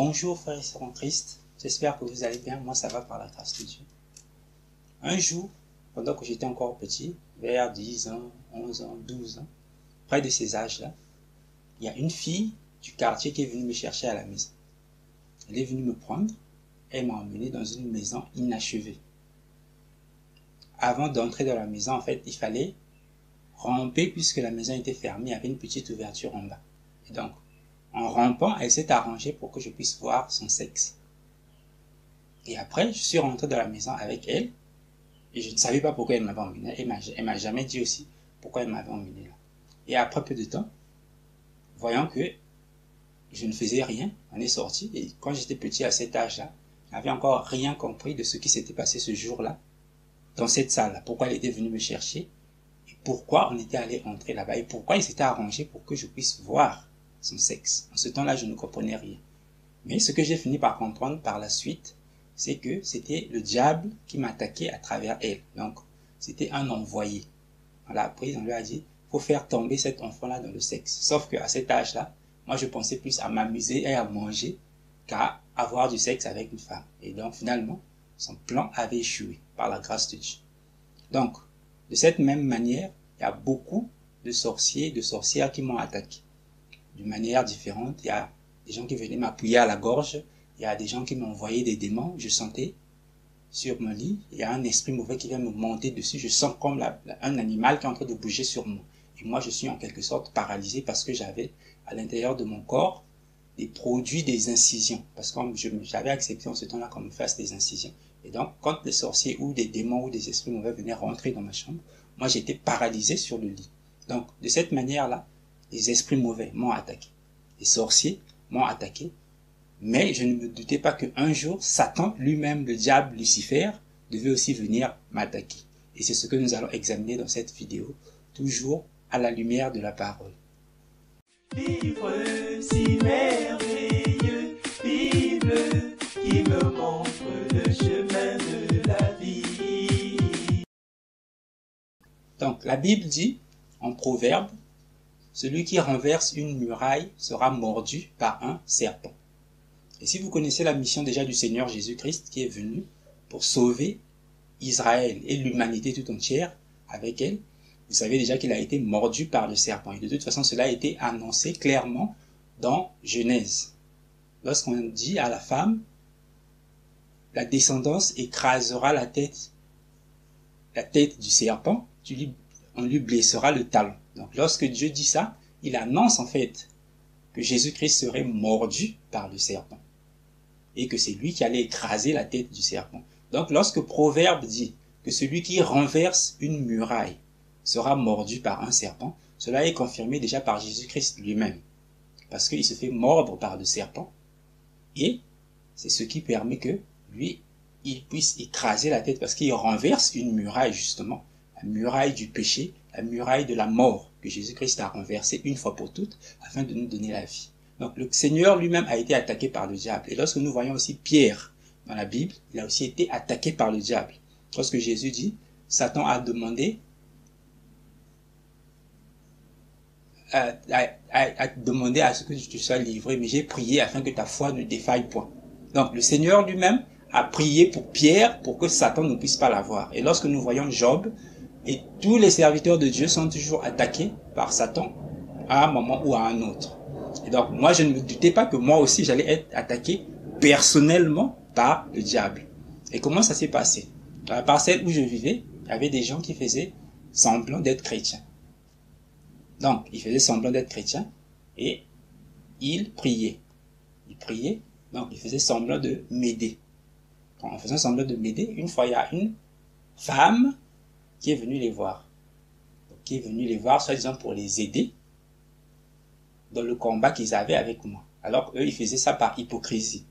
Bonjour frères et sœurs en Christ, j'espère que vous allez bien, moi ça va par la grâce de Dieu. Un jour, pendant que j'étais encore petit, vers 10 ans, 11 ans, 12 ans, près de ces âges-là, il y a une fille du quartier qui est venue me chercher à la maison. Elle est venue me prendre, elle m'a emmené dans une maison inachevée. Avant d'entrer dans la maison, en fait, il fallait ramper puisque la maison était fermée, il y avait une petite ouverture en bas. Et donc, en rampant, elle s'est arrangée pour que je puisse voir son sexe. Et après, je suis rentré dans la maison avec elle et je ne savais pas pourquoi elle m'avait emmené. Elle m'a jamais dit aussi pourquoi elle m'avait emmené là. Et après peu de temps, voyant que je ne faisais rien, on est sorti. Et quand j'étais petit à cet âge-là, je n'avais encore rien compris de ce qui s'était passé ce jour-là, dans cette salle-là. Pourquoi elle était venue me chercher et pourquoi on était allé entrer là-bas et pourquoi il s'était arrangé pour que je puisse voir son sexe. En ce temps-là, je ne comprenais rien. Mais ce que j'ai fini par comprendre par la suite, c'est que c'était le diable qui m'attaquait à travers elle. Donc, c'était un envoyé. On l'a appris, on lui a dit, il faut faire tomber cet enfant-là dans le sexe. Sauf qu'à cet âge-là, moi je pensais plus à m'amuser et à manger qu'à avoir du sexe avec une femme. Et donc finalement, son plan avait échoué par la grâce de Dieu. Donc, de cette même manière, il y a beaucoup de sorciers et de sorcières qui m'ont attaqué. D'une manière différente, il y a des gens qui venaient m'appuyer à la gorge, il y a des gens qui m'ont envoyé des démons, je sentais sur mon lit, il y a un esprit mauvais qui vient me monter dessus, je sens comme un animal qui est en train de bouger sur moi. Et moi, je suis en quelque sorte paralysé parce que j'avais à l'intérieur de mon corps des produits des incisions. Parce que j'avais accepté en ce temps-là qu'on me fasse des incisions. Et donc, quand des sorciers ou des démons ou des esprits mauvais venaient rentrer dans ma chambre, moi, j'étais paralysé sur le lit. Donc, de cette manière-là, les esprits mauvais m'ont attaqué. Les sorciers m'ont attaqué. Mais je ne me doutais pas qu'un jour, Satan lui-même, le diable Lucifer, devait aussi venir m'attaquer. Et c'est ce que nous allons examiner dans cette vidéo, toujours à la lumière de la parole. Livre si merveilleux, Bible qui me montre le chemin de la vie. Donc, la Bible dit, en Proverbe, celui qui renverse une muraille sera mordu par un serpent. Et si vous connaissez la mission déjà du Seigneur Jésus-Christ qui est venu pour sauver Israël et l'humanité tout entière avec elle, vous savez déjà qu'il a été mordu par le serpent. Et de toute façon, cela a été annoncé clairement dans Genèse. Lorsqu'on dit à la femme, la descendance écrasera la tête du serpent, on lui blessera le talon. Donc lorsque Dieu dit ça, il annonce en fait que Jésus-Christ serait mordu par le serpent. Et que c'est lui qui allait écraser la tête du serpent. Donc lorsque Proverbe dit que celui qui renverse une muraille sera mordu par un serpent, cela est confirmé déjà par Jésus-Christ lui-même. Parce qu'il se fait mordre par le serpent. Et c'est ce qui permet que lui, il puisse écraser la tête parce qu'il renverse une muraille justement. La muraille du péché, la muraille de la mort que Jésus-Christ a renversée une fois pour toutes afin de nous donner la vie. Donc le Seigneur lui-même a été attaqué par le diable. Et lorsque nous voyons aussi Pierre dans la Bible, il a aussi été attaqué par le diable. Lorsque Jésus dit, Satan a demandé à ce que tu sois livré, mais j'ai prié afin que ta foi ne défaille point. Donc le Seigneur lui-même a prié pour Pierre pour que Satan ne puisse pas l'avoir. Et lorsque nous voyons Job, et tous les serviteurs de Dieu sont toujours attaqués par Satan à un moment ou à un autre. Et donc, moi, je ne me doutais pas que moi aussi, j'allais être attaqué personnellement par le diable. Et comment ça s'est passé? Dans la parcelle où je vivais, il y avait des gens qui faisaient semblant d'être chrétiens. Donc, ils faisaient semblant d'être chrétiens et ils priaient. Ils priaient, donc ils faisaient semblant de m'aider. En faisant semblant de m'aider, une fois, il y a une femme qui est venue les voir. Donc, qui est venue les voir, soi-disant pour les aider dans le combat qu'ils avaient avec moi. Alors eux, ils faisaient ça par hypocrisie,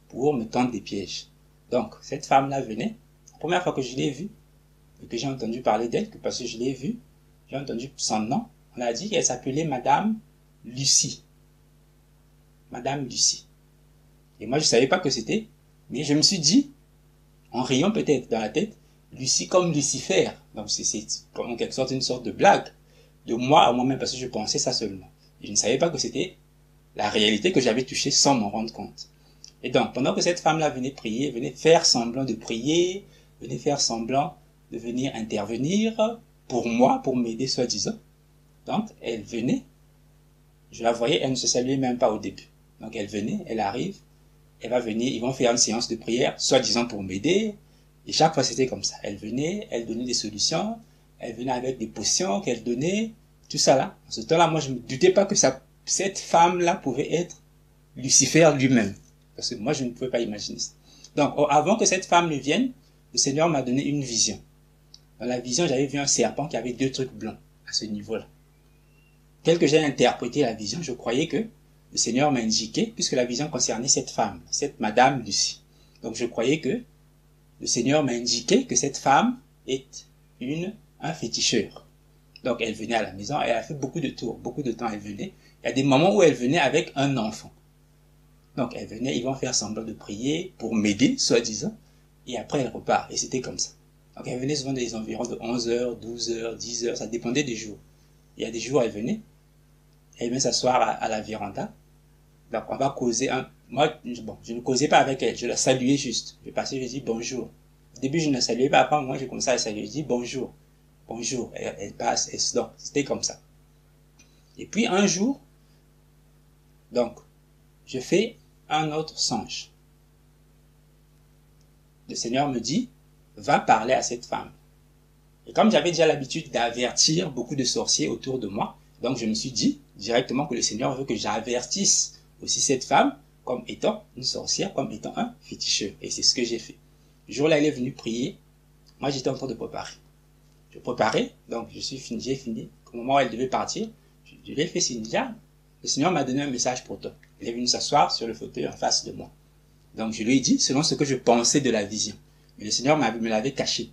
pour me tendre des pièges. Donc, cette femme-là venait, la première fois que je l'ai vue, et que j'ai entendu parler d'elle, parce que je l'ai vue, j'ai entendu son nom, on a dit qu'elle s'appelait Madame Lucie. Madame Lucie. Et moi, je ne savais pas que c'était, mais je me suis dit, en riant peut-être dans la tête, Lucie comme Lucifer. Donc, c'est en quelque sorte une sorte de blague de moi à moi-même, parce que je pensais ça seulement. Et je ne savais pas que c'était la réalité que j'avais touchée sans m'en rendre compte. Et donc, pendant que cette femme-là venait prier, venait faire semblant de prier, venait faire semblant de venir intervenir pour moi, pour m'aider soi-disant. Donc, elle venait, je la voyais, elle ne se saluait même pas au début. Donc, elle venait, elle arrive, elle va venir, ils vont faire une séance de prière, soi-disant pour m'aider. Et chaque fois, c'était comme ça. Elle venait, elle donnait des solutions, elle venait avec des potions qu'elle donnait, tout ça là. En ce temps-là, moi, je ne me doutais pas que cette femme-là pouvait être Lucifer lui-même. Parce que moi, je ne pouvais pas imaginer ça. Donc, avant que cette femme ne vienne, le Seigneur m'a donné une vision. Dans la vision, j'avais vu un serpent qui avait 2 trucs blancs à ce niveau-là. Tel que j'ai interprété la vision, je croyais que le Seigneur m'a indiqué, puisque la vision concernait cette femme, cette Madame Lucie. Donc, je croyais que le Seigneur m'a indiqué que cette femme est un féticheur. Donc, elle venait à la maison, elle a fait beaucoup de tours, beaucoup de temps elle venait. Il y a des moments où elle venait avec un enfant. Donc, elle venait, ils vont faire semblant de prier pour m'aider, soi-disant, et après elle repart. Et c'était comme ça. Donc, elle venait souvent des environs de 11h, 12h, 10h, ça dépendait des jours. Il y a des jours, elle venait s'asseoir à la véranda. Donc, on va causer moi, bon, je ne causais pas avec elle, je la saluais juste. Je passais, je dis bonjour. Au début, je ne la saluais pas, après, moi, j'ai commencé à la saluer, je dis bonjour. Bonjour. Elle passe, elle se dort. C'était comme ça. Et puis, un jour, donc, je fais un autre songe. Le Seigneur me dit, va parler à cette femme. Et comme j'avais déjà l'habitude d'avertir beaucoup de sorciers autour de moi, donc je me suis dit directement que le Seigneur veut que j'avertisse aussi cette femme comme étant une sorcière, comme étant un féticheur. Et c'est ce que j'ai fait. Le jour-là, elle est venue prier. Moi, j'étais en train de préparer. Je préparais, donc j'ai fini. Au moment où elle devait partir, je lui ai fait signe. Le Seigneur m'a donné un message pour toi. Elle est venue s'asseoir sur le fauteuil en face de moi. Donc je lui ai dit, selon ce que je pensais de la vision. Mais le Seigneur me l'avait caché.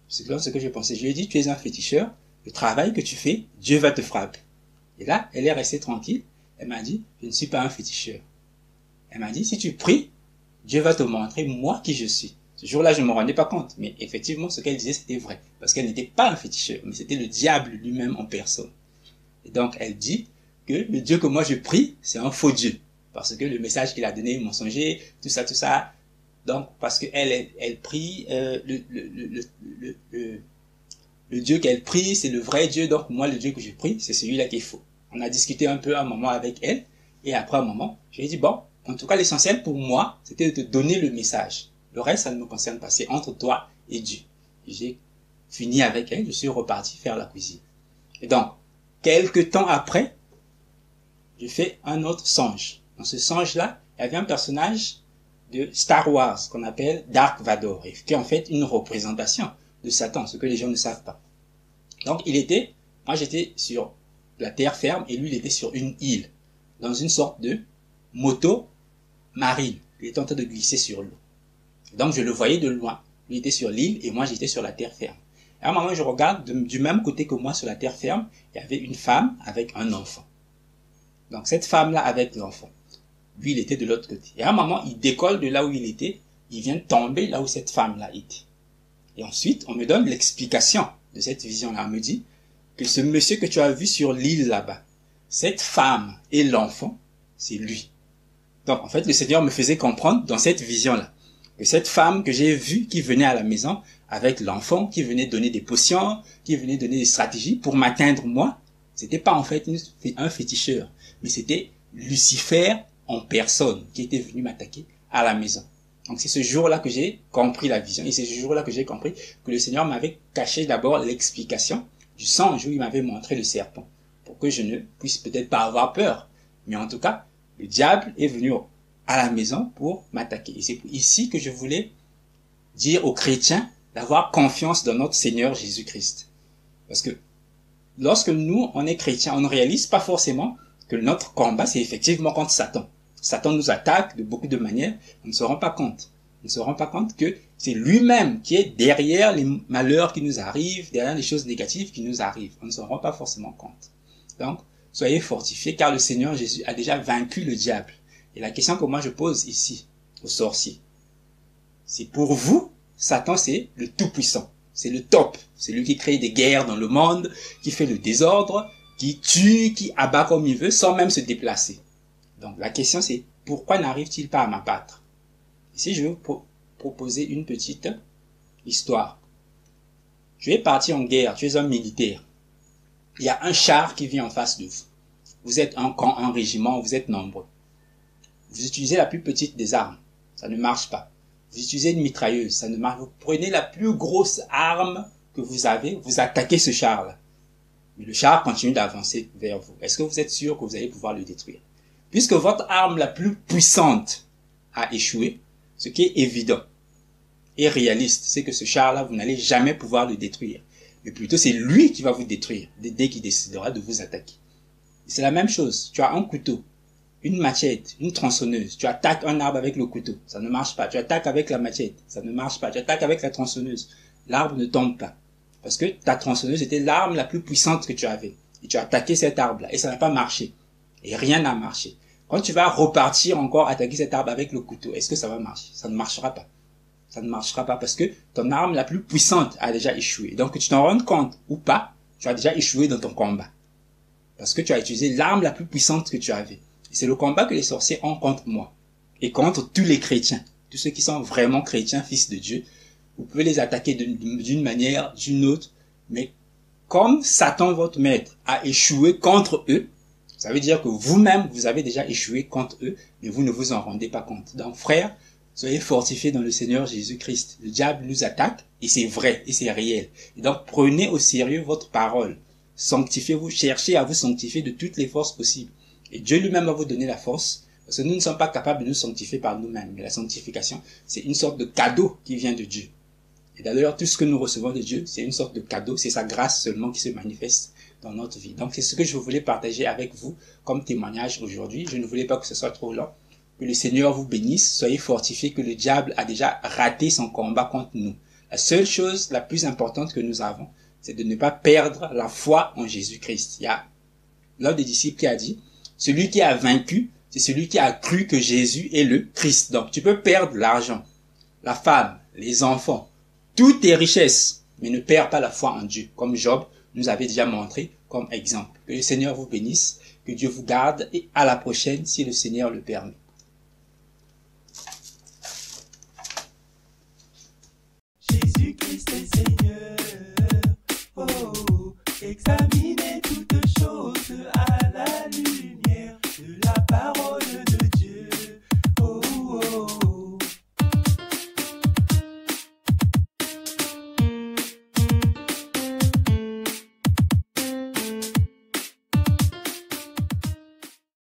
Selon ce que je pensais. Je lui ai dit, tu es un féticheur. Le travail que tu fais, Dieu va te frapper. Et là, elle est restée tranquille. Elle m'a dit, je ne suis pas un féticheur. Elle m'a dit, si tu pries, Dieu va te montrer moi qui je suis. Ce jour-là, je ne me rendais pas compte. Mais effectivement, ce qu'elle disait, c'était vrai. Parce qu'elle n'était pas un féticheur, mais c'était le diable lui-même en personne. Et donc, elle dit que le Dieu que moi je prie, c'est un faux Dieu. Parce que le message qu'il a donné est mensonger, tout ça. Donc, parce qu'elle prie, le Dieu qu'elle prie, c'est le vrai Dieu. Donc, moi, le Dieu que je prie, c'est celui-là qui est faux. On a discuté un peu un moment avec elle. Et après un moment, je lui ai dit, bon, en tout cas, l'essentiel pour moi, c'était de te donner le message. Le reste, ça ne me concerne pas. C'est entre toi et Dieu. Et j'ai fini avec elle. Je suis reparti faire la cuisine. Et donc, quelques temps après, je fais un autre songe. Dans ce songe-là, il y avait un personnage de Star Wars qu'on appelle Dark Vador, qui est en fait une représentation de Satan, ce que les gens ne savent pas. Donc, moi j'étais sur la terre ferme et lui il était sur une île, dans une sorte de moto marine. Il était en train de glisser sur l'eau. Donc, je le voyais de loin. Lui était sur l'île et moi j'étais sur la terre ferme. À un moment, je regarde, du même côté que moi sur la terre ferme, il y avait une femme avec un enfant. Donc, cette femme-là avec l'enfant. Lui, il était de l'autre côté. Et à un moment, il décolle de là où il était, il vient tomber là où cette femme-là était. Et ensuite, on me donne l'explication de cette vision-là. On me dit que ce monsieur que tu as vu sur l'île là-bas, cette femme et l'enfant, c'est lui. Donc, en fait, le Seigneur me faisait comprendre dans cette vision-là que cette femme que j'ai vue qui venait à la maison avec l'enfant, qui venait donner des potions, qui venait donner des stratégies pour m'atteindre moi, c'était pas en fait un féticheur, mais c'était Lucifer en personne qui était venu m'attaquer à la maison. Donc c'est ce jour-là que j'ai compris la vision et c'est ce jour-là que j'ai compris que le Seigneur m'avait caché d'abord l'explication du songe où il m'avait montré le serpent pour que je ne puisse peut-être pas avoir peur. Mais en tout cas, le diable est venu à la maison pour m'attaquer. Et c'est ici que je voulais dire aux chrétiens d'avoir confiance dans notre Seigneur Jésus-Christ. Parce que lorsque nous, on est chrétiens, on ne réalise pas forcément que notre combat, c'est effectivement contre Satan. Satan nous attaque de beaucoup de manières, on ne se rend pas compte. On ne se rend pas compte que c'est lui-même qui est derrière les malheurs qui nous arrivent, derrière les choses négatives qui nous arrivent. On ne se rend pas forcément compte. Donc, soyez fortifiés car le Seigneur Jésus a déjà vaincu le diable. Et la question que moi je pose ici aux sorciers, c'est pour vous, Satan c'est le tout-puissant. C'est le top. C'est lui qui crée des guerres dans le monde, qui fait le désordre, qui tue, qui abat comme il veut, sans même se déplacer. Donc la question c'est, pourquoi n'arrive-t-il pas à m'abattre? Ici, je vais vous proposer une petite histoire. Je vais partir en guerre, tu es un militaire. Il y a un char qui vient en face de vous. Vous êtes un camp, un régiment, vous êtes nombreux. Vous utilisez la plus petite des armes, ça ne marche pas. Vous utilisez une mitrailleuse, ça ne marche pas. Vous prenez la plus grosse arme que vous avez, vous attaquez ce char-là. Mais le char continue d'avancer vers vous. Est-ce que vous êtes sûr que vous allez pouvoir le détruire? Puisque votre arme la plus puissante a échoué, ce qui est évident et réaliste, c'est que ce char-là, vous n'allez jamais pouvoir le détruire. Mais plutôt, c'est lui qui va vous détruire dès qu'il décidera de vous attaquer. C'est la même chose. Tu as un couteau, une machette, une tronçonneuse. Tu attaques un arbre avec le couteau, ça ne marche pas. Tu attaques avec la machette, ça ne marche pas. Tu attaques avec la tronçonneuse, l'arbre ne tombe pas. Parce que ta tronçonneuse était l'arme la plus puissante que tu avais. Et tu as attaqué cet arbre-là et ça n'a pas marché. Et rien n'a marché. Quand tu vas repartir encore attaquer cet arbre avec le couteau, est-ce que ça va marcher? Ça ne marchera pas. Ça ne marchera pas parce que ton arme la plus puissante a déjà échoué. Donc que tu t'en rendes compte ou pas, tu as déjà échoué dans ton combat. Parce que tu as utilisé l'arme la plus puissante que tu avais. Et c'est le combat que les sorciers ont contre moi. Et contre tous les chrétiens. Tous ceux qui sont vraiment chrétiens, fils de Dieu. Vous pouvez les attaquer d'une manière, d'une autre. Mais comme Satan, votre maître, a échoué contre eux, ça veut dire que vous-même, vous avez déjà échoué contre eux, mais vous ne vous en rendez pas compte. Donc, frères, soyez fortifiés dans le Seigneur Jésus-Christ. Le diable nous attaque, et c'est vrai, et c'est réel. Et donc, prenez au sérieux votre parole. Sanctifiez-vous, cherchez à vous sanctifier de toutes les forces possibles. Et Dieu lui-même va vous donner la force, parce que nous ne sommes pas capables de nous sanctifier par nous-mêmes. Mais la sanctification, c'est une sorte de cadeau qui vient de Dieu. Et d'ailleurs, tout ce que nous recevons de Dieu, c'est une sorte de cadeau, c'est sa grâce seulement qui se manifeste dans notre vie. Donc, c'est ce que je voulais partager avec vous comme témoignage aujourd'hui. Je ne voulais pas que ce soit trop long. Que le Seigneur vous bénisse, soyez fortifiés, que le diable a déjà raté son combat contre nous. La seule chose la plus importante que nous avons, c'est de ne pas perdre la foi en Jésus-Christ. Il y a l'un des disciples qui a dit, celui qui a vaincu, c'est celui qui a cru que Jésus est le Christ. Donc, tu peux perdre l'argent, la femme, les enfants, toutes tes richesses, mais ne perds pas la foi en Dieu, comme Job nous avait déjà montré comme exemple. Que le Seigneur vous bénisse, que Dieu vous garde et à la prochaine si le Seigneur le permet. Jésus-Christ est Seigneur, oh, examinez toutes choses.